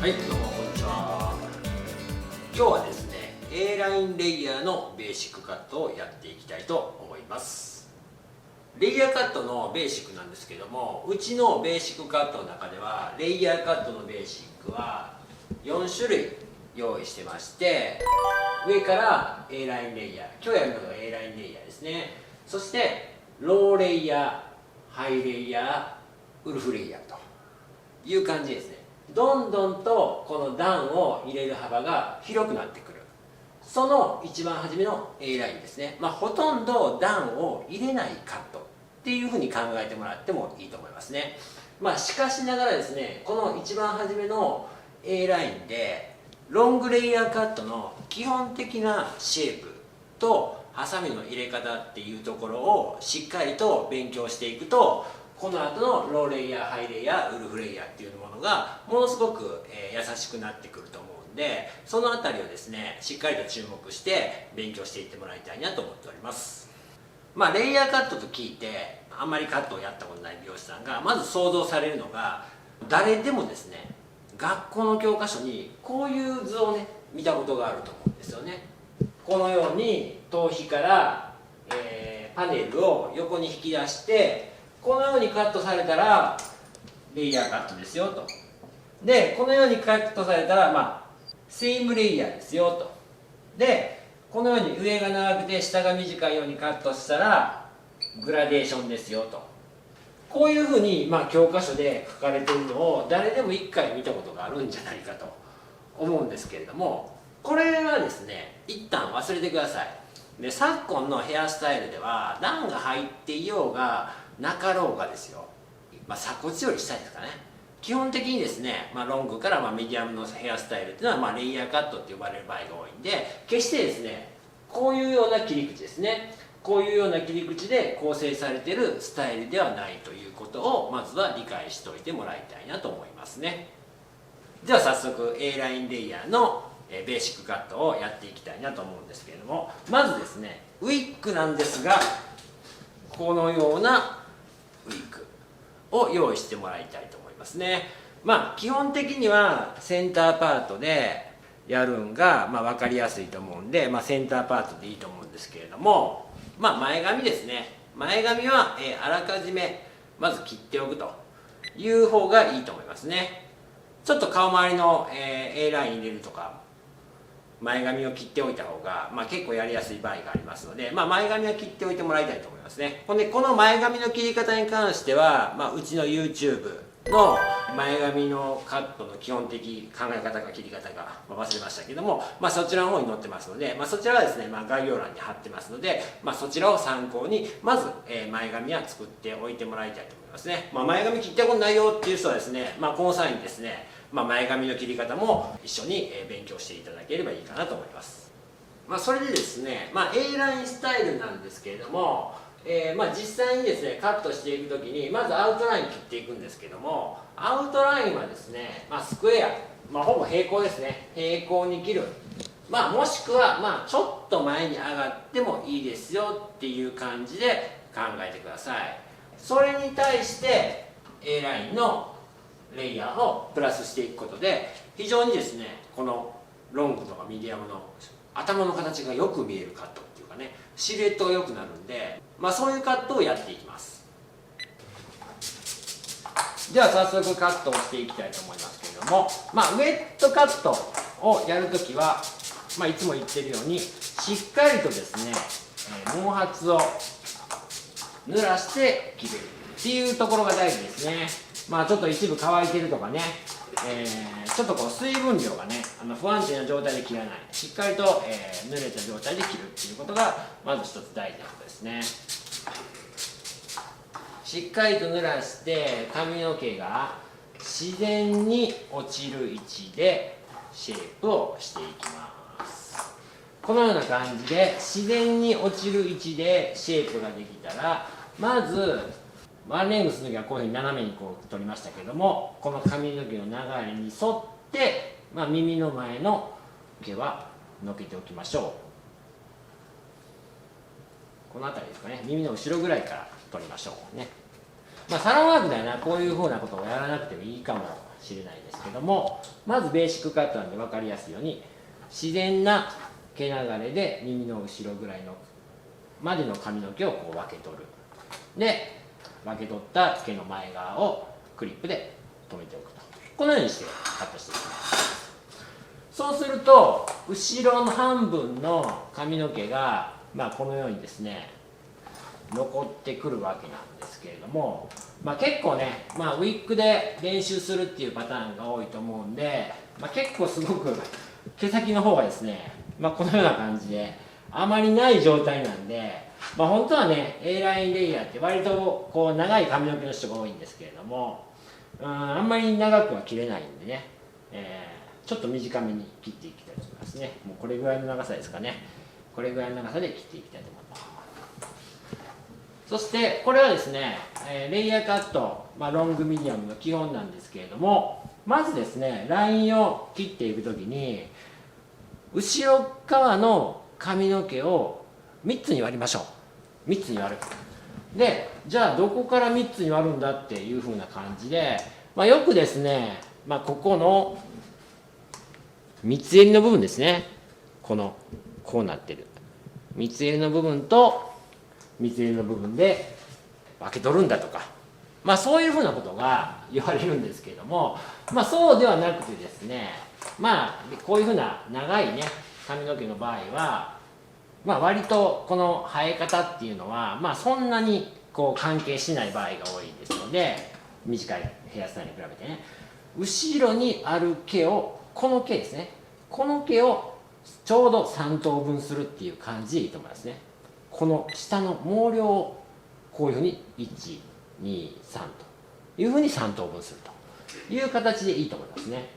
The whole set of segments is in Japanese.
はい、どうもこんにちは。今日はですね、A ラインレイヤーのベーシックカットをやっていきたいと思います。レイヤーカットのベーシックなんですけども、うちのベーシックカットの中ではレイヤーカットのベーシックは4種類用意してまして、上から A ラインレイヤー、今日やるのが A ラインレイヤーですね。そしてローレイヤー、ハイレイヤー、ウルフレイヤーという感じですね。どんどんとこの段を入れる幅が広くなってくる。その一番初めの A ラインですね。ほとんど段を入れないカットっていうふうに考えてもらってもいいと思いますね。しかしながらですね、この一番初めの A ラインでロングレイヤーカットの基本的なシェイプとハサミの入れ方っていうところをしっかりと勉強していくと、この後のローレイヤー、ハイレイヤー、ウルフレイヤーっていうものがものすごく優しくなってくると思うんで、そのあたりをですねしっかりと注目して勉強していってもらいたいなと思っております。レイヤーカットと聞いてあんまりカットをやったことない美容師さんがまず想像されるのが、誰でもですね学校の教科書にこういう図をね見たことがあると思うんですよね。このように頭皮から、パネルを横に引き出して、このようにカットされたらレイヤーカットですよと。でこのようにカットされたらセイムレイヤーですよと。でこのように上が長くて下が短いようにカットしたらグラデーションですよと。こういうふうに教科書で書かれているのを誰でも一回見たことがあるんじゃないかと思うんですけれども、これはですね一旦忘れてください。で昨今のヘアスタイルでは段が入っていようがなかろうがですよ、鎖骨より下ですかね、基本的にですね、ロングからミディアムのヘアスタイルっていうのはレイヤーカットって呼ばれる場合が多いんで、決してですねこういうような切り口ですね、こういうような切り口で構成されているスタイルではないということをまずは理解しておいてもらいたいなと思いますね。では早速 A ラインレイヤーのベーシックカットをやっていきたいなと思うんですけれども、まずですねウィッグなんですが、このようなウィッグを用意してもらいたいと思いますね。基本的にはセンターパートでやるんが分かりやすいと思うんで、センターパートでいいと思うんですけれども、前髪ですね、前髪はあらかじめまず切っておくという方がいいと思いますね。ちょっと顔周りの A ライン入れるとか前髪を切っておいた方が、結構やりやすい場合がありますので、前髪は切っておいてもらいたいと思いますね。ほんでこの前髪の切り方に関しては、うちの YouTube の前髪のカットの基本的考え方か切り方が忘れましたけども、そちらの方に載ってますので、そちらはですね、概要欄に貼ってますので、そちらを参考にまず前髪は作っておいてもらいたいと思いますね。前髪切ったことないよっていう人はですね、この際にですね前髪の切り方も一緒に勉強していただければいいかなと思います。それでですね、A ラインスタイルなんですけれども、実際にですねカットしていくときにまずアウトライン切っていくんですけども、アウトラインはですね、スクエア、ほぼ平行ですね、平行に切る、もしくはちょっと前に上がってもいいですよっていう感じで考えてください。それに対して A ラインのレイヤーをプラスしていくことで、非常にですねこのロングとかミディアムの頭の形がよく見えるカットっていうかね、シルエットが良くなるんで、そういうカットをやっていきます。では早速カットをしていきたいと思いますけれども、ウェットカットをやるときは、いつも言ってるようにしっかりとですね毛髪を濡らして切るっていうところが大事ですね。ちょっと一部乾いてるとかね、ちょっと水分量がね不安定な状態で切らない、しっかりと、濡れた状態で切るっていうことがまず一つ大事なことですね。しっかりと濡らして髪の毛が自然に落ちる位置でシェイプをしていきます。このような感じで自然に落ちる位置でシェイプができたら、まずワンレングスの時はこういうふうに斜めに取りましたけども、この髪の毛の流れに沿って、耳の前の毛はのけておきましょう。この辺りですかね、耳の後ろぐらいから取りましょうね。サロンワークではこういうふうなことをやらなくてもいいかもしれないですけども、まずベーシックカットなんで分かりやすいように自然な毛流れで耳の後ろぐらいのまでの髪の毛をこう分け取る。で分け取った毛の前側をクリップで留めておくと、このようにしてカットしていきます。そうすると後ろの半分の髪の毛が、このようにですね残ってくるわけなんですけれども、結構ね、ウィッグで練習するっていうパターンが多いと思うんで、結構すごく毛先の方がですね、このような感じであまりない状態なんで、本当はね A ラインレイヤーって割とこう長い髪の毛の人が多いんですけれども、あんまり長くは切れないんでね、ちょっと短めに切っていきたいと思いますね。もうこれぐらいの長さですかね。これぐらいの長さで切っていきたいと思います。そしてこれはですね、レイヤーカット、ロングミディアムの基本なんですけれども、まずですねラインを切っていくときに後ろ側の髪の毛を3つに割りましょう。3つに割る。でじゃあどこから3つに割るんだっていう風な感じで、よくですね、ここの三つ襟の部分ですね、こうなってる三つ襟の部分と三つ襟の部分で分け取るんだとか、そういうふうなことが言われるんですけれども、そうではなくてですね、こういうふうな長いね髪の毛の場合は、割とこの生え方っていうのは、そんなにこう関係しない場合が多いですので、短いヘアスタイルに比べてね、後ろにある毛を、この毛ですね、この毛をちょうど3等分するっていう感じでいいと思いますね。この下の毛量をこういうふうに1、2、3というふうに3等分するという形でいいと思いますね。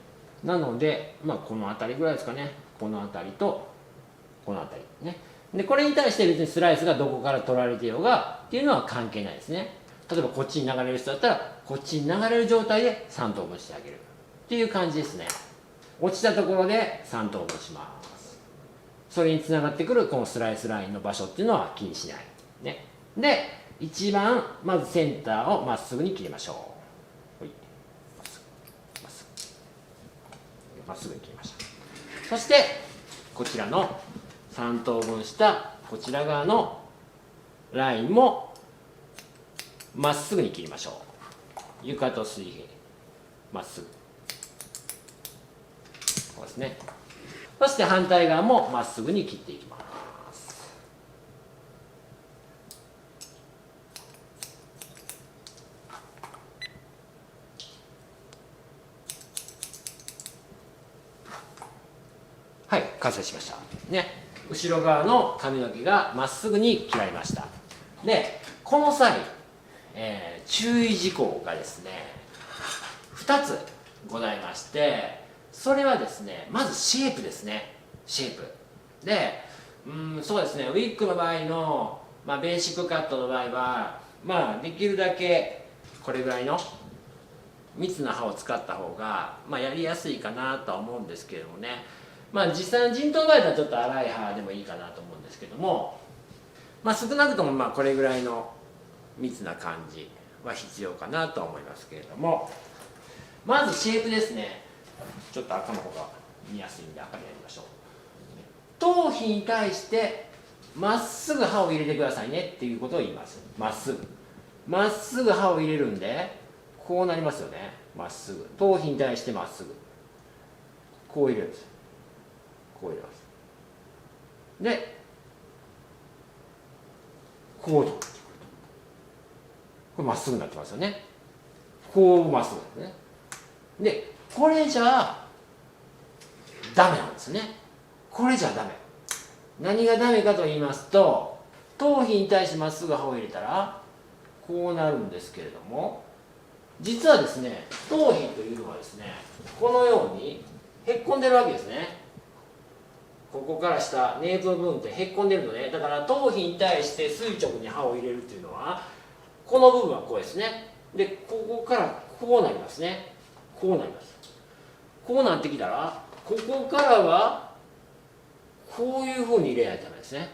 なので、この辺りぐらいですかね。この辺りとこの辺りね。でこれに対して別にスライスがどこから取られてようがっていうのは関係ないですね。例えばこっちに流れる人だったらこっちに流れる状態で3等分してあげるっていう感じですね。落ちたところで3等分します。それにつながってくるこのスライスラインの場所っていうのは気にしない、ね、で一番まずセンターをまっすぐに切りましょう。まっすぐに切りました。そしてこちらの3等分したこちら側のラインもまっすぐに切りましょう。床と水平まっすぐ、こうですね。そして反対側もまっすぐに切っていきます。はい、完成しましたね。後ろ側の髪の毛がまっすぐに切られました。でこの際、注意事項がですね2つございまして、それはですね、まずシェイプですね。シェイプで、そうですね、ウィッグの場合の、ベーシックカットの場合は、できるだけこれぐらいの密な刃を使った方が、やりやすいかなとは思うんですけれどもね、実際の人頭の場合はちょっと粗い刃でもいいかなと思うんですけども、少なくともこれぐらいの密な感じは必要かなとは思いますけれども、まずシェイプですね。ちょっと赤の方が見やすいんで赤でやりましょう。頭皮に対してまっすぐ刃を入れてくださいねっていうことを言います。まっすぐまっすぐ刃を入れるんでこうなりますよね。まっすぐ頭皮に対してまっすぐこう入れるんです。こう入れます。でこうとこれまっすぐになってますよね。こうまっすぐですね。でこれじゃダメなんですね。これじゃダメ。何がダメかと言いますと、頭皮に対してまっすぐ刃を入れたらこうなるんですけれども、実はですね頭皮というのはですねこのようにへっこんでるわけですね。ここから下ネープの部分ってへっこんでるのね。だから頭皮に対して垂直に刃を入れるっていうのはこの部分はこうですね。でここからこうなりますね。こうなります。こうなってきたらここからはこういうふうに入れないとダメですね。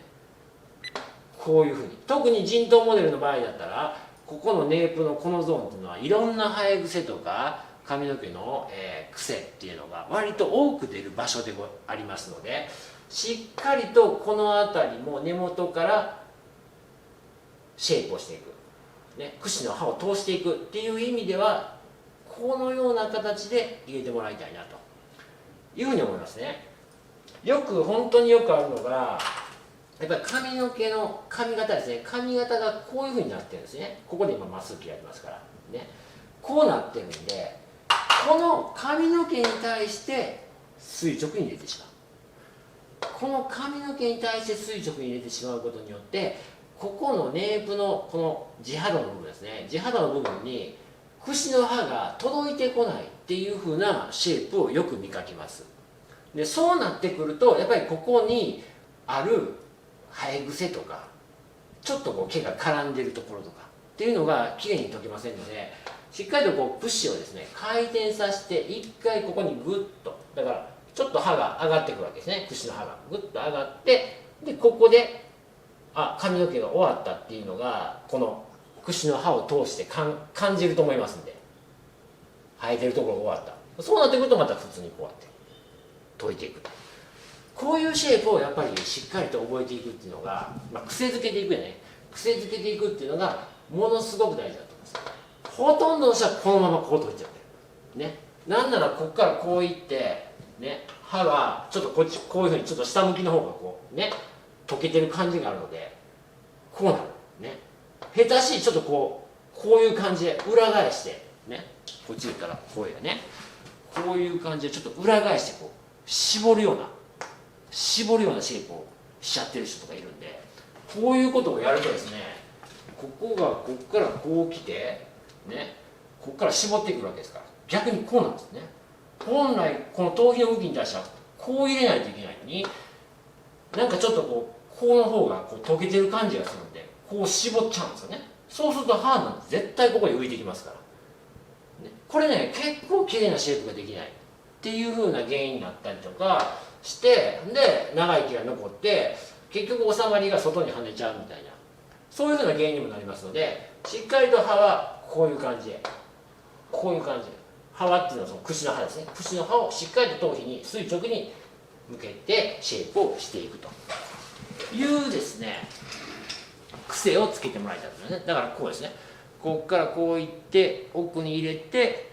こういうふうに、特に人頭モデルの場合だったらここのネープのこのゾーンっていうのはいろんな生え癖とか髪の毛の、癖っていうのが割と多く出る場所でありますので、しっかりとこの辺りも根元からシェイプをしていく、ね、櫛の刃を通していくっていう意味ではこのような形で入れてもらいたいなというふうに思いますね。本当によくあるのがやっぱり髪の毛の髪型ですね。髪型がこういうふうになってるんですね。ここで今まっすぐ切られてますからね、こうなってるんで、この髪の毛に対して垂直に入れてしまう。この髪の毛に対して垂直に入れてしまうことによって、ここのネープのこの地肌の部分ですね、地肌の部分に櫛の刃が届いてこないっていう風なシェイプをよく見かけます。でそうなってくるとやっぱりここにある生え癖とかちょっとこう毛が絡んでるところとかっていうのがきれいに溶けませんので、しっかりとこうプッシュをですね回転させて一回ここにグッと、だからちょっと刃が上がってくるわけですね。櫛の刃がグッと上がって、でここで髪の毛が終わったっていうのがこの櫛の刃を通して感じると思いますんで、生えてるところが終わった、そうなってくるとまた普通にこうやって解いていくと、こういうシェイプをやっぱりしっかりと覚えていくっていうのが、癖づけていくよね、癖づけていくっていうのがものすごく大事だと思います。ほとんどの人はこのままこう解いちゃってるね。なんならここからこういってね、刃がちょっとこういうふうにちょっと下向きの方がこうね溶けてる感じがあるので、こうなるね。下手しいちょっとこういう感じで裏返してね、こっち言ったらこういうね、こういう感じでちょっと裏返してこう絞るようなシェイプをしちゃってる人とかいるんで、こういうことをやるとですね、ここがこっからこう来てね、こっから絞ってくるわけですから、逆にこうなんですね。本来この頭皮の向きに対してはこう入れないといけないのに、なんかちょっとこの方がこう溶けてる感じがするんで、こう絞っちゃうんですよね。そうすると歯なんて絶対ここに浮いてきますから、ね、これね結構綺麗なシェイプができないっていう風な原因になったりとかして、で長い毛が残って結局収まりが外に跳ねちゃうみたいな、そういう風な原因にもなりますので、しっかりと刃はこういう感じで、こういう感じで、刃はっていうのはその櫛の刃ですね。櫛の刃をしっかりと頭皮に垂直に向けてシェイプをしていくというですね癖をつけてもらいたいですね。だからこうですね、ここからこういって奥に入れて、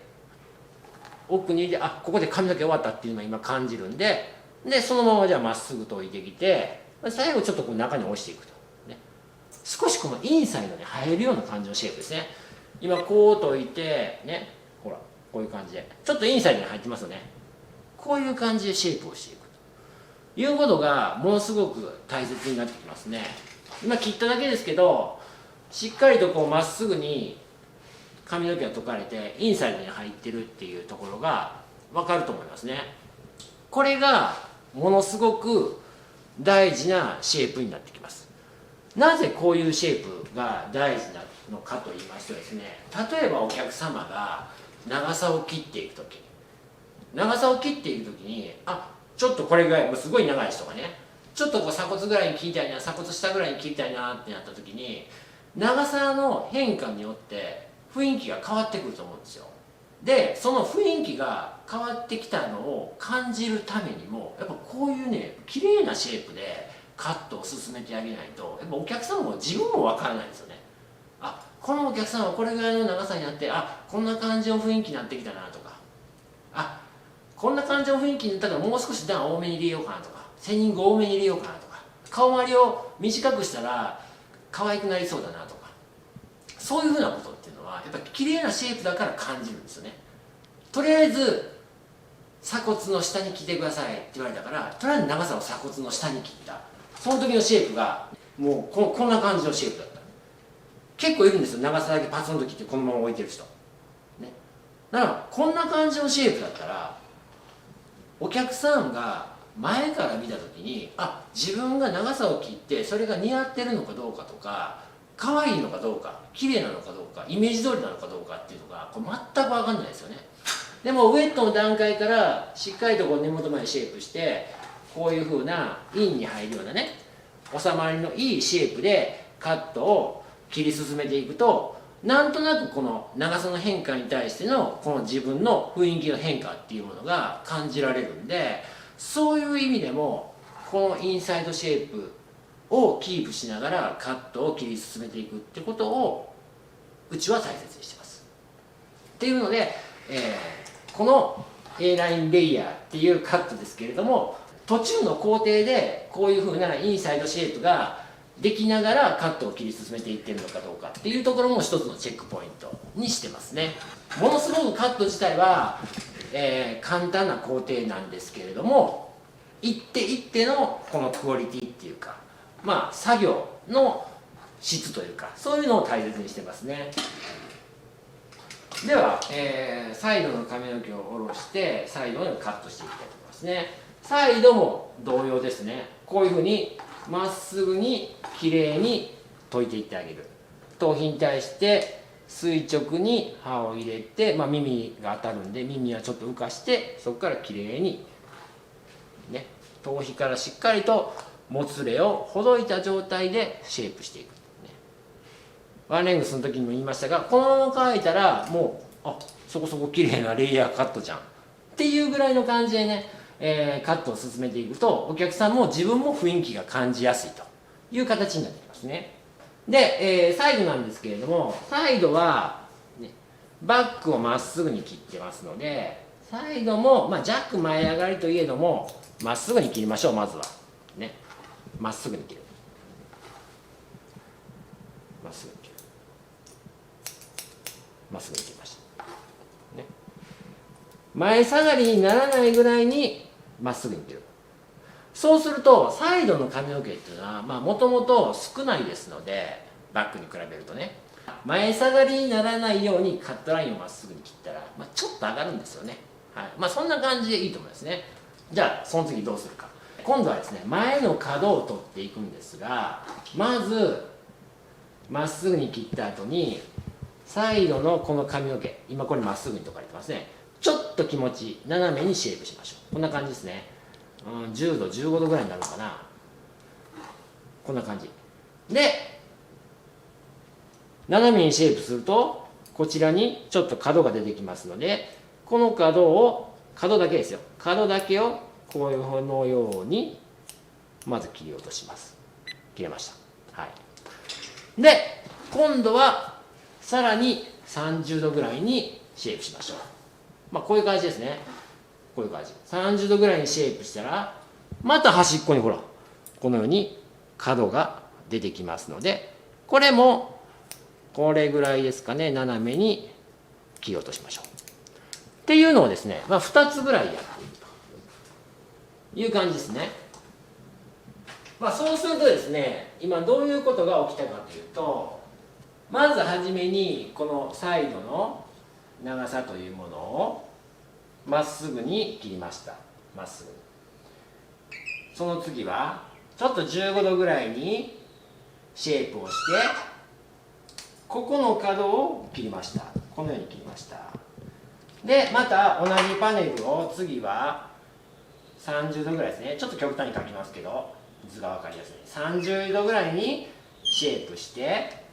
奥に入れて、ここで髪の毛終わったっていうのを今感じるんで、そのままじゃあまっすぐ解いてきて、最後ちょっとこう中に押していくと、ね、少しこのインサイドに入るような感じのシェイプですね。今こう解いてね、ほらこういう感じでちょっとインサイドに入ってますよね。こういう感じでシェイプをしていくということがものすごく大切になってきますね。今切っただけですけど、しっかりとこうまっすぐに髪の毛が解かれてインサイドに入ってるっていうところが分かると思いますね。これがものすごく大事なシェイプになってきます。なぜこういうシェイプが大事なのかと言いますとですね、例えばお客様が長さを切っていく時にちょっとこれぐらいすごい長い人がね、ちょっとこう鎖骨ぐらいに切りたいな、鎖骨下ぐらいに切りたいなってなった時に、長さの変化によって雰囲気が変わってくると思うんですよ。でその雰囲気が変わってきたのを感じるためにも、やっぱこういうね綺麗なシェイプでカットを進めてあげないと、やっぱお客さんも自分も分からないんですよね。このお客さんはこれぐらいの長さになって、こんな感じの雰囲気になってきたなとか、こんな感じの雰囲気になったからもう少し段多めに入れようかなとか、センニング多めに入れようかなとか、顔周りを短くしたら可愛くなりそうだなとか、そういうふうなことっていうのはやっぱり綺麗なシェイプだから感じるんですよね。とりあえず鎖骨の下に切ってくださいって言われたから、とりあえず長さを鎖骨の下に切った、その時のシェイプがもうこんな感じのシェイプだった。結構いるんですよ、長さだけパツンと切ってこのまま置いてる人、ね、だからこんな感じのシェイプだったらお客さんが前から見た時に自分が長さを切ってそれが似合ってるのかどうかとか、可愛いのかどうか、綺麗なのかどうか、イメージ通りなのかどうかっていうのが全く分かんないですよね。でもウエットの段階からしっかりと根元までシェイプして、こういう風なインに入るようなね収まりのいいシェイプでカットを切り進めていくと、なんとなくこの長さの変化に対してのこの自分の雰囲気の変化っていうものが感じられるんで、そういう意味でもこのインサイドシェイプをキープしながらカットを切り進めていくってことをうちは大切にしてます。っていうので、この A ラインレイヤーっていうカットですけれども、途中の工程でこういうふうなインサイドシェイプができながらカットを切り進めていってるのかどうかっていうところも一つのチェックポイントにしてますね。ものすごくカット自体は、簡単な工程なんですけれども、一手一手のこのクオリティっていうか、まあ作業の質というか、そういうのを大切にしてますね。では、サイドの髪の毛を下ろしてサイドにカットしていきたいと思いますね。サイドも同様ですね。こういうふうにまっすぐにきれいに解いていってあげる。頭皮に対して垂直に刃を入れて、耳が当たるんで耳はちょっと浮かして、そこからきれいにね、頭皮からしっかりともつれをほどいた状態でシェイプしていく。ワンレングスの時にも言いましたが、このまま乾いたらもうそこそこ綺麗なレイヤーカットじゃんっていうぐらいの感じでね、カットを進めていくとお客さんも自分も雰囲気が感じやすいという形になってきますね。で、サイドなんですけれども、サイドは、ね、バックをまっすぐに切ってますので、サイドも、ジャック前上がりといえどもまっすぐに切りましょう。まずはね、まっすぐに切る、まっすぐに切る、まっすぐに切りました、ね、前下がりにならないぐらいにまっすぐに切る。そうするとサイドの髪の毛っていうのはもともと少ないですので、バックに比べるとね、前下がりにならないようにカットラインをまっすぐに切ったら、ちょっと上がるんですよね。はい、そんな感じでいいと思いますね。じゃあその次どうするか。今度はですね、前の角を取っていくんですが、まずまっすぐに切った後にサイドのこの髪の毛、今これまっすぐにとかれてますね。ちょっと気持ち斜めにシェイプしましょう。こんな感じですね。10度15度ぐらいになるのかな。こんな感じで斜めにシェイプすると、こちらにちょっと角が出てきますので、この角だけですよ、角だけをこういうのようにまず切り落とします。切れました。はい。で今度はさらに30度ぐらいにシェイプしましょう。こういう感じですね。こういう感じ。30度ぐらいにシェイプしたら、また端っこにほらこのように角が出てきますので、これもこれぐらいですかね、斜めに切り落としましょうっていうのをですね、2つぐらいやっていくという感じですね。そうするとですね、今どういうことが起きたかというと、まずはじめにこのサイドの長さというものをまっすぐに切りました。まっすぐに。その次はちょっと15度ぐらいにシェイプをして、ここの角を切りました。このように切りました。でまた同じパネルを次は30度ぐらいですね。ちょっと極端に書きますけど図が分かりやすい。30度ぐらいにシェイプして、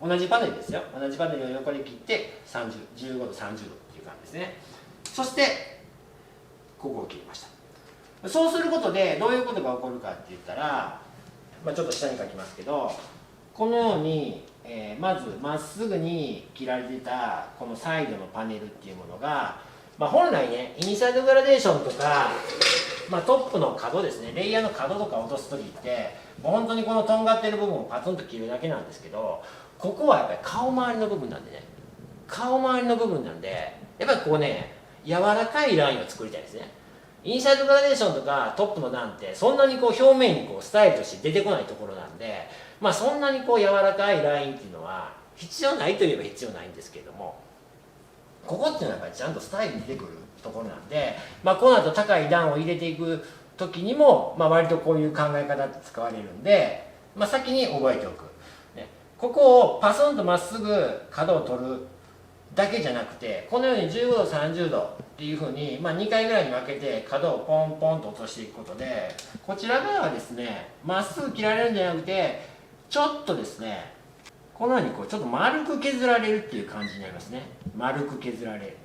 同じパネルですよ。同じパネルを横に切って15度30度っていう感じですね。そしてここを切りました。そうすることでどういうことが起こるかって言ったら、ちょっと下に書きますけど、このように、まずまっすぐに切られていたこのサイドのパネルっていうものが、本来ね、インサイドグラデーションとか、トップの角ですね、レイヤーの角とか落とす時ってもう本当にこのとんがってる部分をパツンと切るだけなんですけど、ここはやっぱり顔周りの部分なんでね、顔周りの部分なんで、やっぱりこうね、柔らかいラインを作りたいですね。インサイドグラデーションとかトップの段ってそんなにこう表面にこうスタイルとして出てこないところなんで、そんなにこう柔らかいラインっていうのは必要ないといえば必要ないんですけれども、ここっていうのはやっぱりちゃんとスタイルに出てくるところなんで、この後高い段を入れていく時にも、割とこういう考え方って使われるんで、先に覚えておく、ね、ここをパスンとまっすぐ角を取るだけじゃなくて、このように15度30度っていうふうに、2回ぐらいに分けて角をポンポンと落としていくことで、こちら側はですね、まっすぐ切られるんじゃなくてちょっとですねこのようにこうちょっと丸く削られるっていう感じになりますね。丸く削られる、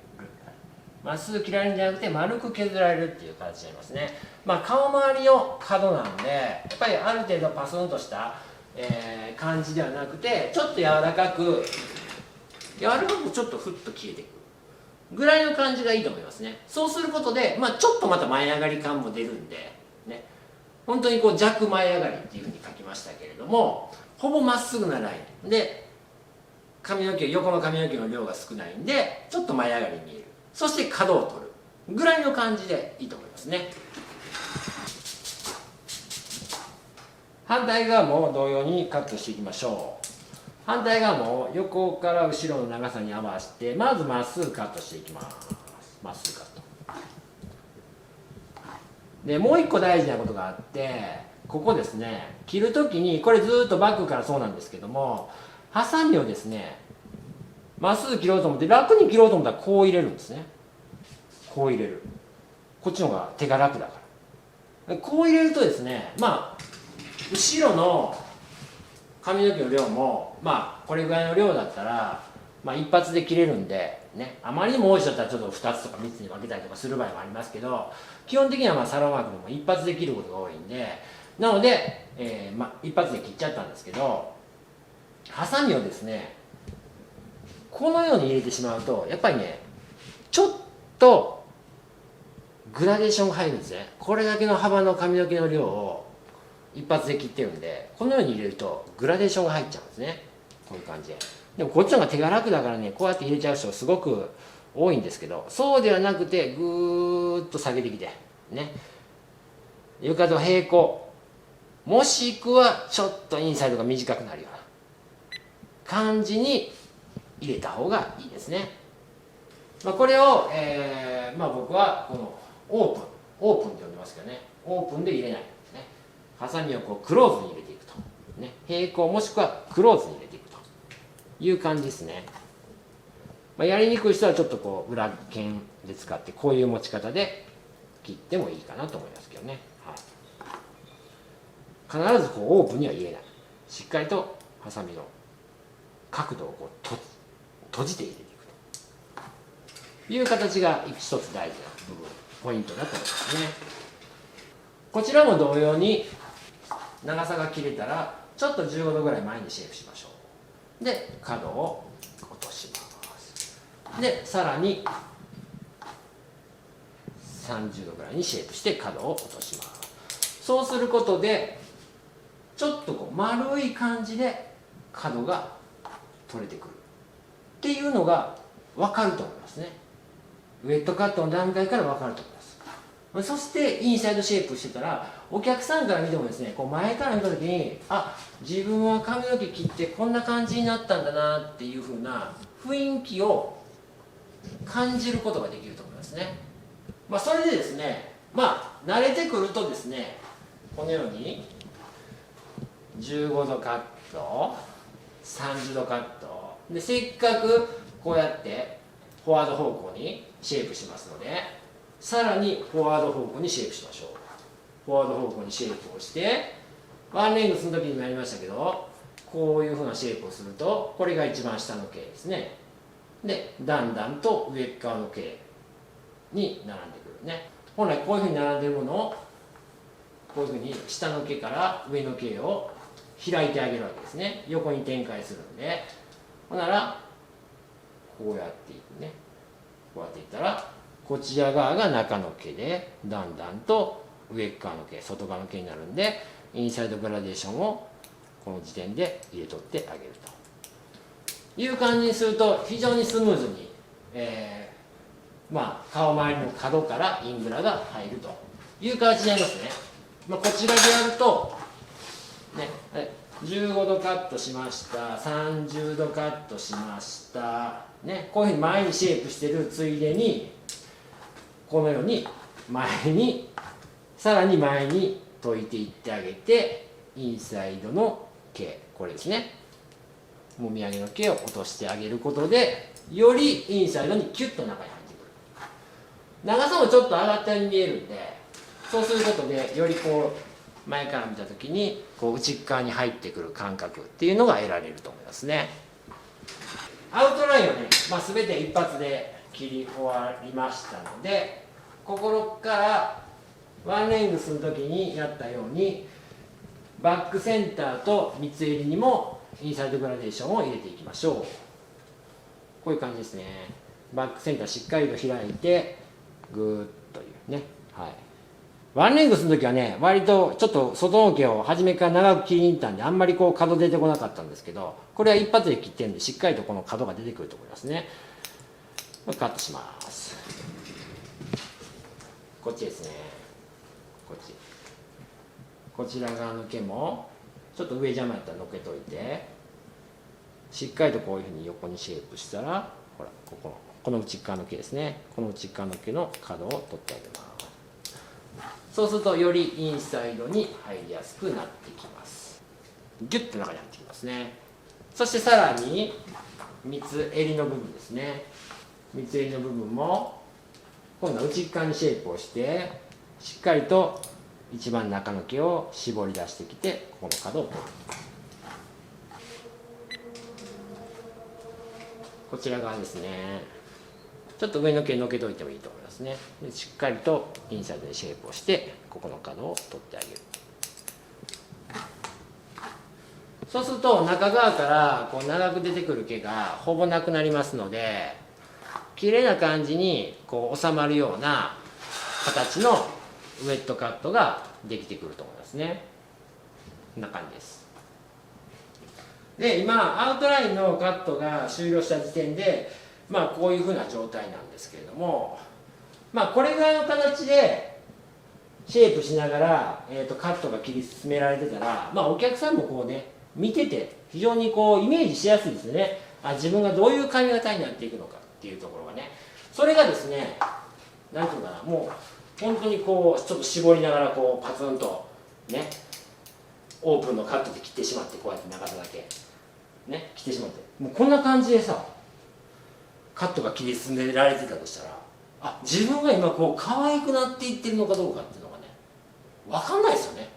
まっすぐ切られるんじゃなくて丸く削られるっていう形になりますね。顔周りの角なんでやっぱりある程度パスンとした、感じではなくてちょっと柔らかくちょっとふっと消えていくぐらいの感じがいいと思いますね。そうすることで、ちょっとまた舞い上がり感も出るんでね、本当にこう弱舞い上がりっていうふうに書きましたけれども、ほぼまっすぐなラインで横の髪の毛の量が少ないんでちょっと舞い上がりに見える、そして角を取るぐらいの感じでいいと思いますね。反対側も同様にカットしていきましょう。反対側も横から後ろの長さに合わせてまずまっすぐカットしていきます。まっすぐカットで、もう一個大事なことがあって、ここですね、切る時にこれずっとバックからそうなんですけども、ハサミをですねまっすぐ切ろうと思って楽に切ろうと思ったらこう入れるんですね。こう入れる、こっちの方が手が楽だから。こう入れるとですね、後ろの髪の毛の量もこれぐらいの量だったら、一発で切れるんでね、あまりにも多い人だったらちょっと2つとか3つに分けたりとかする場合もありますけど、基本的にはサロンワークでも一発で切ることが多いんで、なので、一発で切っちゃったんですけど、ハサミをですねこのように入れてしまうとやっぱりねちょっとグラデーションが入るんですね。これだけの幅の髪の毛の量を一発で切ってるんで、このように入れるとグラデーションが入っちゃうんですね。こういう感じで。でもこっちの方が手が楽だからね、こうやって入れちゃう人すごく多いんですけど、そうではなくてぐーっと下げてきてね、床と平行、もしくはちょっとインサイドが短くなるような感じに入れた方がいいですね。これを、僕はこのオープンって呼んでますけどね、オープンで入れない、ね、ハサミをこうクローズに入れていくと、ね、平行もしくはクローズに入れていくという感じですね。やりにくい人はちょっとこう裏剣で使ってこういう持ち方で切ってもいいかなと思いますけどね、必ずこうオープンには入れない、しっかりとハサミの角度をこう閉じて入れていくという形が一つ大事な部分、ポイントだと思いますね。こちらも同様に長さが切れたらちょっと15度ぐらい前にシェイプしましょう。で角を落とします。でさらに30度ぐらいにシェイプして角を落とします。そうすることでちょっとこう丸い感じで角が取れてくるっていうのが分かると思いますね。ウェットカットの段階から分かると思います。そしてインサイドシェイプしてたらお客さんから見てもですね、こう前から見た時に自分は髪の毛切ってこんな感じになったんだなっていう風な雰囲気を感じることができると思いますね。それでですね、慣れてくるとですね、このように15度カット、30度カットで、せっかくこうやってフォワード方向にシェイプしますので、さらにフォワード方向にシェイプしましょう。フォワード方向にシェイプをしてワンレングスの時にもやりましたけど、こういうふうなシェイプをするとこれが一番下の毛ですね。でだんだんと上側の毛に並んでくるね。本来こういうふうに並んでるものをこういうふうに下の毛から上の毛を開いてあげるわけですね。横に展開するんで、ほんならこうやっていくね。こうやっていったらこちら側が中の毛でだんだんと上側の毛、外側の毛になるんで、インサイドグラデーションをこの時点で入れとってあげるという感じにすると非常にスムーズに、顔周りの角からイングラが入るという形になりますね。こちらでやるとね、15度カットしました、30度カットしました、ね、こういうふうに前にシェイプしてるついでにこのように前にさらに前に解いていってあげて、インサイドの毛、これですね、もみあげの毛を落としてあげることでよりインサイドにキュッと中に入ってくる。長さもちょっと上がったように見えるんで、そうすることでよりこう前から見た時にこう内側に入ってくる感覚っていうのが得られると思いますね。アウトラインをね、全て一発で切り終わりましたので、ここからワンレングスの時にやったようにバックセンターと三つ襟にもインサイドグラデーションを入れていきましょう。こういう感じですね。バックセンターしっかりと開いてグーッというね、はい、ワンレングスの時はね、割とちょっと外の毛を初めから長く切りに行ったんで、あんまりこう角出てこなかったんですけど、これは一発で切ってるんでしっかりとこの角が出てくると思いますね。カットします。こっちですね、こっち、こちら側の毛もちょっと上邪魔やったらのけといて、しっかりとこういうふうに横にシェイプしたら、ほらこの内側の毛ですね、この内側の毛の角を取ってあげます。そうするとよりインサイドに入りやすくなってきます。ギュッと中に入ってきますね。そしてさらに三つ襟の部分ですね、三つ襟の部分も今度は内側にシェイプをしてしっかりと一番中の毛を絞り出してきて、ここの角を取る。こちら側ですね、ちょっと上の毛のけといてもいいと思いますね。でしっかりとインサイドでシェイプをしてここの角を取ってあげる。そうすると中側からこう長く出てくる毛がほぼなくなりますので、綺麗な感じにこう収まるような形のウェットカットができてくると思いますね。こんな感じです。で今アウトラインのカットが終了した時点でこういうふうな状態なんですけれども、これぐらいの形でシェイプしながら、カットが切り進められてたら、お客さんもこうね見てて非常にこうイメージしやすいですよね。自分がどういう髪型になっていくのかっていうところがね、それがですね、なんていうのかな、もう本当にこうちょっと絞りながらこうパツンとねオープンのカットで切ってしまって、こうやって長さだけね切ってしまって、もうこんな感じでさカットが切り進められてたとしたら、自分が今こう可愛くなっていってるのかどうかっていうのがね分かんないですよね。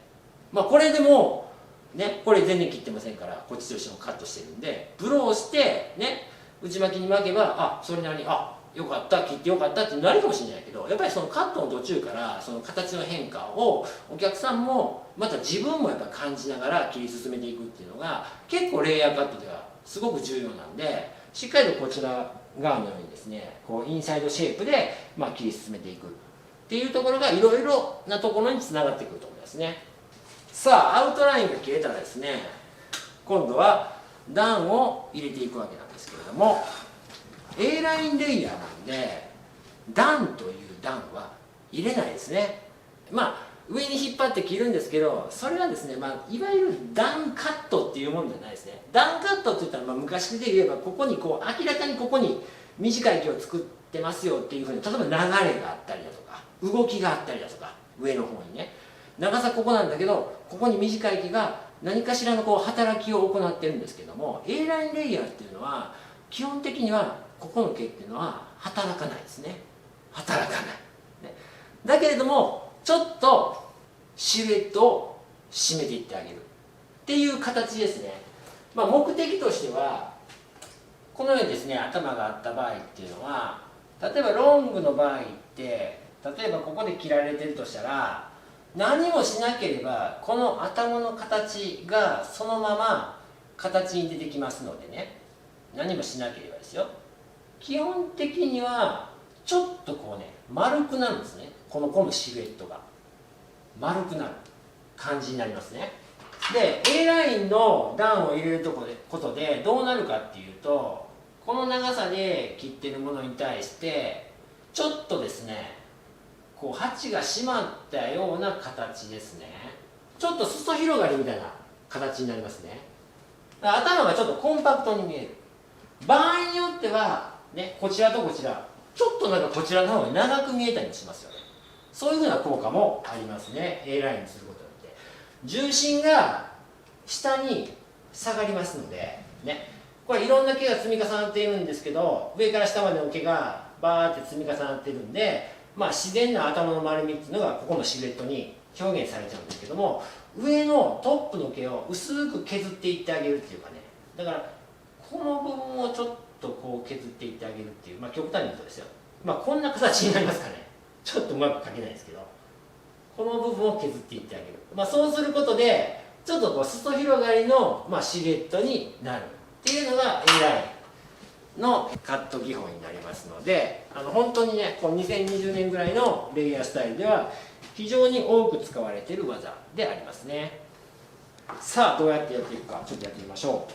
これでもね、これ全然切ってませんから、こっちとしてもカットしてるんで、ブローしてね内巻きに巻けばそれなりによかった、切ってよかったってなるかもしれないけど、やっぱりそのカットの途中からその形の変化をお客さんもまた自分もやっぱ感じながら切り進めていくっていうのが結構レイヤーカットではすごく重要なんで、しっかりとこちら側のようにですね、こうインサイドシェイプで切り進めていくっていうところがいろいろなところにつながってくると思いますね。さあアウトラインが切れたらですね、今度は段を入れていくわけなんですけれども、 A ラインレイヤーなんで段という段は入れないですね。上に引っ張って切るんですけど、それはですね、いわゆる段カットっていうものじゃないですね。段カットって言ったら昔で言えばここにこう明らかにここに短い毛を作ってますよっていうふうに、例えば流れがあったりだとか動きがあったりだとか、上の方にね長さここなんだけどここに短い毛が何かしらのこう働きを行ってるんですけども、 A ラインレイヤーっていうのは基本的にはここの毛っていうのは働かないですね。働かない、ね、だけれどもちょっとシルエットを締めていってあげるっていう形ですね。目的としてはこのようにですね頭があった場合っていうのは、例えばロングの場合って例えばここで切られてるとしたら、何もしなければこの頭の形がそのまま形に出てきますのでね、何もしなければですよ、基本的にはちょっとこうね丸くなるんですね。このシルエットが丸くなる感じになりますね。で A ラインの段を入れることでどうなるかっていうと、この長さで切ってるものに対してちょっとですねこう鉢が締まったような形ですね。ちょっと裾広がりみたいな形になりますね。頭がちょっとコンパクトに見える。場合によってはね、こちらとこちらちょっとこちらの方が長く見えたりもしますよね。そういうふうな効果もありますね。 A ラインにすることによって重心が下に下がりますのでね、これいろんな毛が積み重なっているんですけど、上から下までの毛がバーって積み重なっているんで、自然な頭の丸みっていうのがここのシルエットに表現されちゃうんですけども、上のトップの毛を薄く削っていってあげるっていうかね、だからこの部分をちょっとこう削っていってあげるっていう、極端に言うとですよ、こんな形になりますかね。ちょっとうまく描けないですけど、この部分を削っていってあげる、そうすることでちょっとこう裾広がりの、シルエットになるっていうのが A ラインのカット技法になりますので、本当にね、この2020年ぐらいのレイヤースタイルでは非常に多く使われている技でありますね。さあどうやってやっていくか、ちょっとやってみましょう。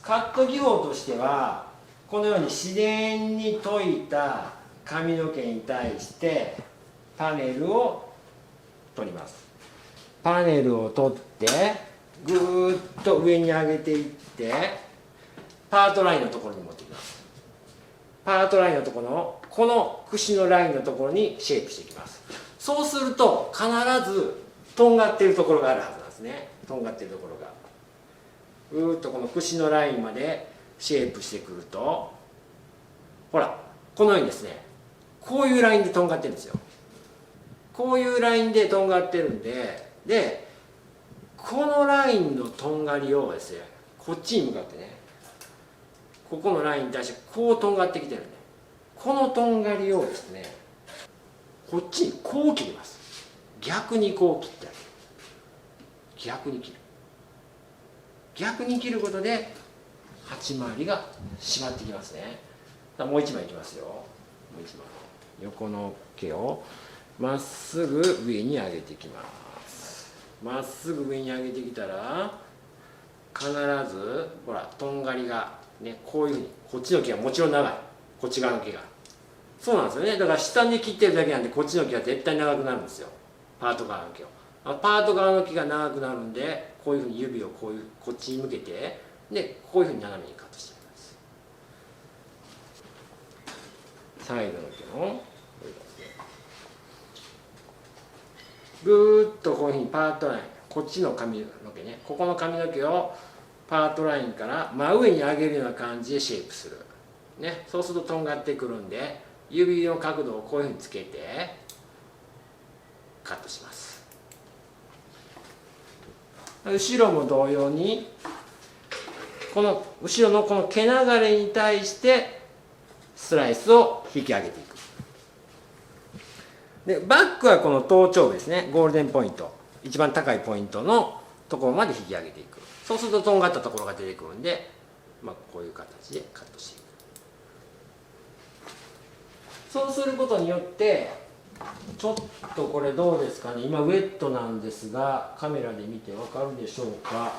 カット技法としては、このように自然に溶いた髪の毛に対してパネルを取ります。パネルを取ってぐーっと上に上げていってパートラインのところに持ってきます。パートラインのところのこの櫛のラインのところにシェイプしていきます。そうすると必ずとんがっているところがあるはずなんですね。とんがっているところがぐーっとこの櫛のラインまでシェイプしてくると、ほらこのようにですね、こういうラインでとんがってるんですよ。こういうラインでとんがってるんで、このラインのとんがりをですね、こっちに向かってね、ここのラインに対してこうとんがってきてるんで、このとんがりをですね、こっちにこう切ります。逆にこう切ってあげる。逆に切る。逆に切ることで8回りが締まってきますね。もう一枚いきますよ。もう一枚。横の毛をまっすぐ上に上げていきます。まっすぐ上に上げてきたら必ずほらとんがりがね、こういうふうに、こっちの毛はもちろん長い、こっち側の毛がそうなんですよね。だから下に切ってるだけなんでこっちの毛は絶対長くなるんですよ。パート側の毛を。パート側の毛が長くなるんで、こういうふうに指をこっちに向けて、でこういうふうに斜めにカットしていきます。サイドの毛のぐーっとこういうふうにパートライン、こっちの髪の毛ね、ここの髪の毛をパートラインから真上に上げるような感じでシェイプする、ね、そうするととんがってくるんで、指の角度をこういうふうにつけてカットします。後ろも同様にこの後ろのこの毛流れに対してスライスを引き上げていく。でバックはこの頭頂部ですね、ゴールデンポイント、一番高いポイントのところまで引き上げていく。そうするととんがったところが出てくるんで、こういう形でカットしていく。そうすることによってちょっとこれどうですかね、今ウェットなんですがカメラで見てわかるでしょうか。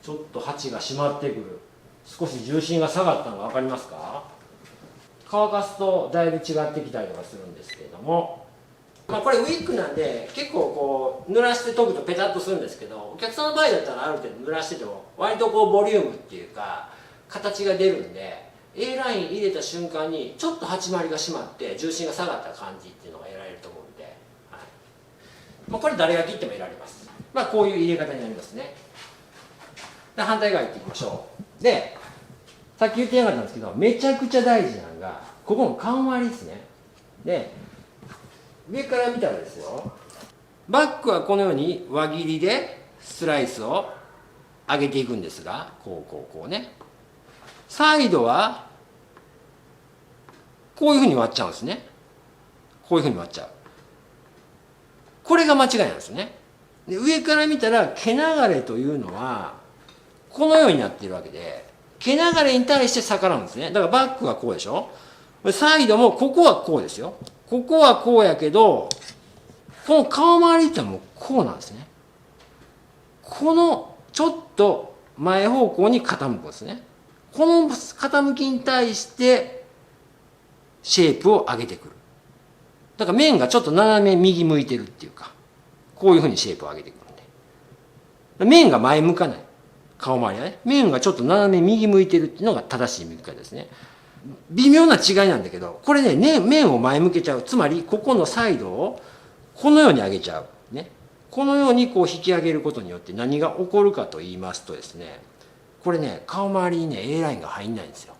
ちょっと鉢が締まってくる、少し重心が下がったのが分かりますか。乾かすとだいぶ違ってきたりとかするんですけれども、これウィッグなんで結構こう濡らして研ぐとペタッとするんですけど、お客さんの場合だったらある程度濡らしてても割とこうボリュームっていうか形が出るんで、 A ライン入れた瞬間にちょっと鉢回りが締まって重心が下がった感じっていうのが得られると思うんで、これ誰が切っても得られます。こういう入れ方になりますね。で反対側行っていきましょう。でさっき言ってなかったんですけど、めちゃくちゃ大事なのがここの顔周りですね。で上から見たらですよ、バックはこのように輪切りでスライスを上げていくんですが、こうね、サイドはこういうふうに割っちゃうんですね。こういうふうに割っちゃう。これが間違いなんですね。で上から見たら毛流れというのはこのようになっているわけで、毛流れに対して逆らうんですね。だからバックはこうでしょ、サイドもここはこうですよ。ここはこうやけど、この顔周りってのはもうこうなんですね。このちょっと前方向に傾くんですね。この傾きに対してシェイプを上げてくる。だから面がちょっと斜め右向いてるっていうか、こういうふうにシェイプを上げてくるんで、面が前向かない、顔周りはね、面がちょっと斜め右向いてるっていうのが正しい向き方ですね。微妙な違いなんだけど、これね、面を前向けちゃう。つまりここのサイドをこのように上げちゃう、ね、このようにこう引き上げることによって何が起こるかと言いますとですね、これね、顔周りにね A ラインが入んないんですよ。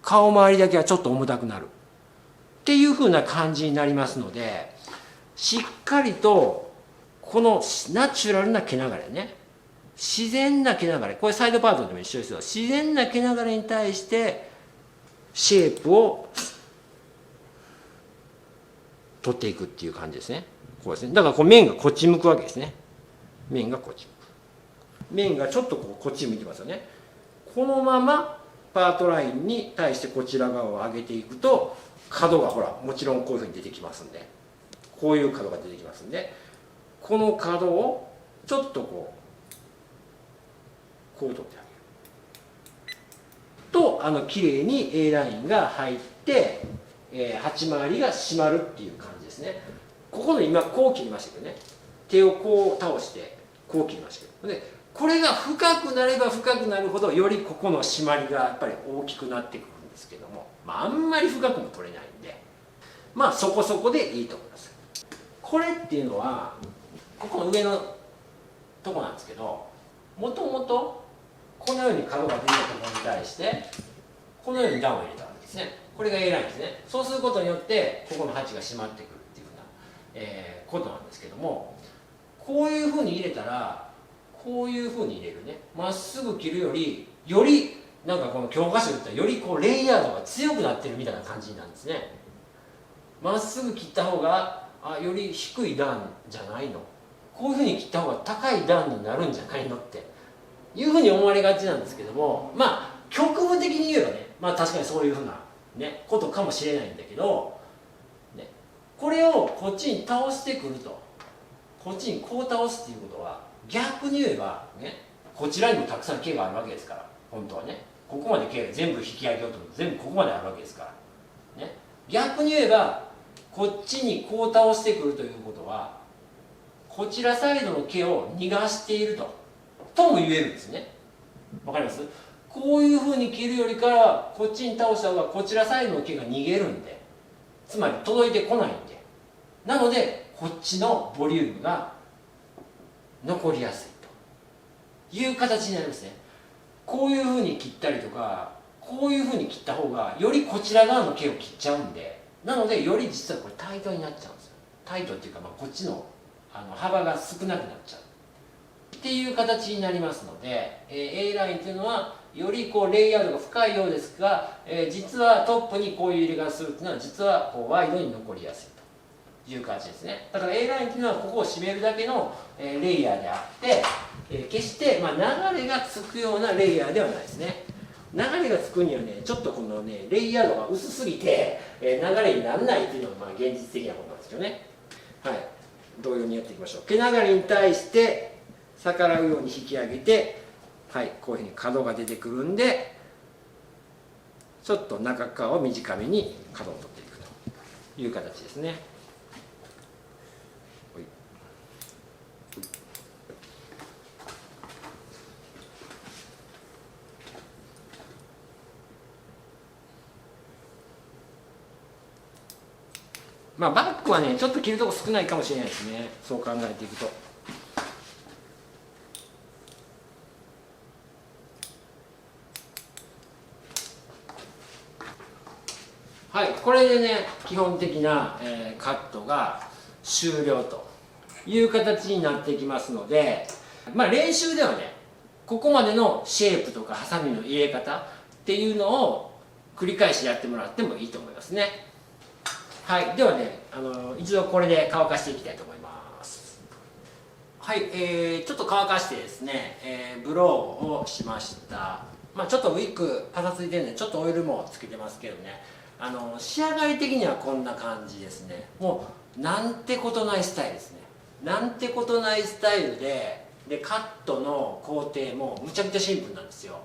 顔周りだけはちょっと重たくなる。っていう風な感じになりますので、しっかりとこのナチュラルな毛流れね、自然な毛流れ、これサイドパートでも一緒ですよ。自然な毛流れに対してシェイプを取っていくっていう感じですね。こうですね。だからこう面がこっち向くわけですね。面がこっち向く。面がちょっとこっち向いてますよね。このままパートラインに対してこちら側を上げていくと、角がほらもちろんこういうふうに出てきますんで、こういう角が出てきますんで、この角をちょっとこう取ってあげると、綺麗に A ラインが入って、鉢回りが締まるっていう感じですね。ここの今こう切りましたけどね、手をこう倒してこう切りましたけど、でこれが深くなれば深くなるほどよりここの締まりがやっぱり大きくなってくるんですけども、あんまり深くも取れないんで、そこそこでいいと思います。これっていうのはここの上のとこなんですけど、もともとこのように角が出たところに対してこのように段を入れたわけですね。これが A ラインですね。そうすることによってここの鉢が締まってくるっていうふうな、ことなんですけども、こういうふうに入れたらこういうふうに入れるね、まっすぐ切るよりよりなんかこの教科書で言ったらよりこうレイヤードが強くなってるみたいな感じなんですね。まっすぐ切った方がより低い段じゃないの、こういうふうに切った方が高い段になるんじゃないのっていうふうに思われがちなんですけども、局部的に言えばね、確かにそういうふうな、ね、ことかもしれないんだけど、ね、これをこっちに倒してくると、こっちにこう倒すっていうことは逆に言えばね、こちらにもたくさん毛があるわけですから、本当はね、ここまで毛が全部引き上げようと思って全部ここまであるわけですから、ね、逆に言えばこっちにこう倒してくるということはこちらサイドの毛を逃がしているとも言えるんですね。わかります？こういうふうに切るよりからこっちに倒した方がこちらサイドの毛が逃げるんで、つまり届いてこないんで、なのでこっちのボリュームが残りやすいという形になりますね。こういうふうに切ったりとかこういうふうに切った方がよりこちら側の毛を切っちゃうんで、なのでより実はこれタイトになっちゃうんですよ。タイトっていうか、こっちの幅が少なくなっちゃうっていう形になりますので、A ラインというのはよりこうレイヤードが深いようですが、実はトップにこういう入れがするっていうのは実はこうワイドに残りやすいという感じですね。だから A ラインというのはここを締めるだけのレイヤーであって、決して流れがつくようなレイヤーではないですね。流れがつくにはね、ちょっとこのねレイヤードが薄すぎて、流れにならないっていうのが現実的なことなんですよね。はい、同様にやっていきましょう。毛流れに対して逆らうように引き上げて、はい、こういうふうに角が出てくるんで、ちょっと中側を短めに角を取っていくという形ですね。バックはねちょっと切るとこ少ないかもしれないですね、そう考えていくと。はい、これでね基本的な、カットが終了という形になってきますので、練習ではねここまでのシェイプとかハサミの入れ方っていうのを繰り返しやってもらってもいいと思いますね。はい、ではね一度これで乾かしていきたいと思います。はい、ちょっと乾かしてですね、ブローをしました。ちょっとウィッグパサついてるんでちょっとオイルもつけてますけどね、仕上がり的にはこんな感じですね。もうなんてことないスタイルですね。なんてことないスタイルでカットの工程もむちゃくちゃシンプルなんですよ。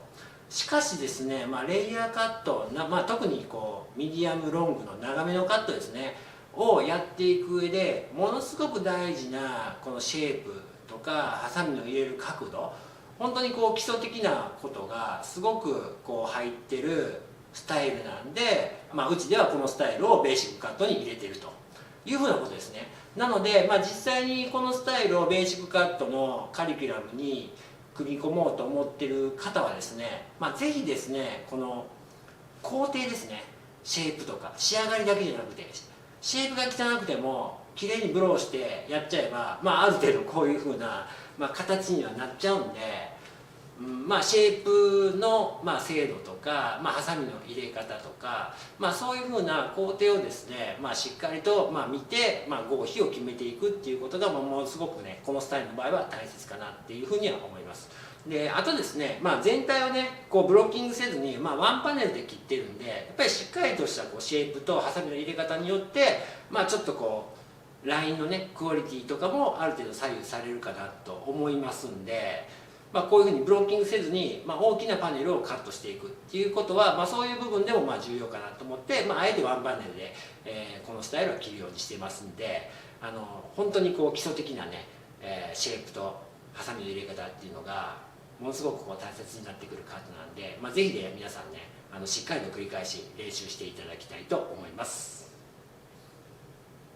しかしですね、レイヤーカット特にこうミディアムロングの長めのカットですねをやっていく上でものすごく大事なこのシェイプとかハサミの入れる角度、本当にこう基礎的なことがすごくこう入ってるスタイルなんで、うちではこのスタイルをベーシックカットに入れているというふうなことですね。なので、実際にこのスタイルをベーシックカットのカリキュラムに組み込もうと思っている方はですね、ぜひですねこの工程ですね、シェイプとか仕上がりだけじゃなくて、シェイプが汚くても綺麗にブローしてやっちゃえば、ある程度こういう風な、形にはなっちゃうんで、シェイプの、精度とか、ハサミの入れ方とか、そういう風な工程をですね、しっかりと、見て、合否を決めていくっていうことがものすごくね、このスタイルの場合は大切かなっていうふうには思います。であとですね、全体をねこうブロッキングせずに、ワンパネルで切ってるんで、やっぱりしっかりとしたこうシェイプとハサミの入れ方によって、ちょっとこうラインのねクオリティとかもある程度左右されるかなと思いますんで、こういうふうにブロッキングせずに、大きなパネルをカットしていくっていうことは、そういう部分でも重要かなと思って、あえてワンパネルで、このスタイルは切るようにしてますんで、本当にこう基礎的なね、シェイプとハサミの入れ方っていうのがものすごくこう大切になってくるカードなんで、ぜひね皆さんねしっかりと繰り返し練習していただきたいと思います。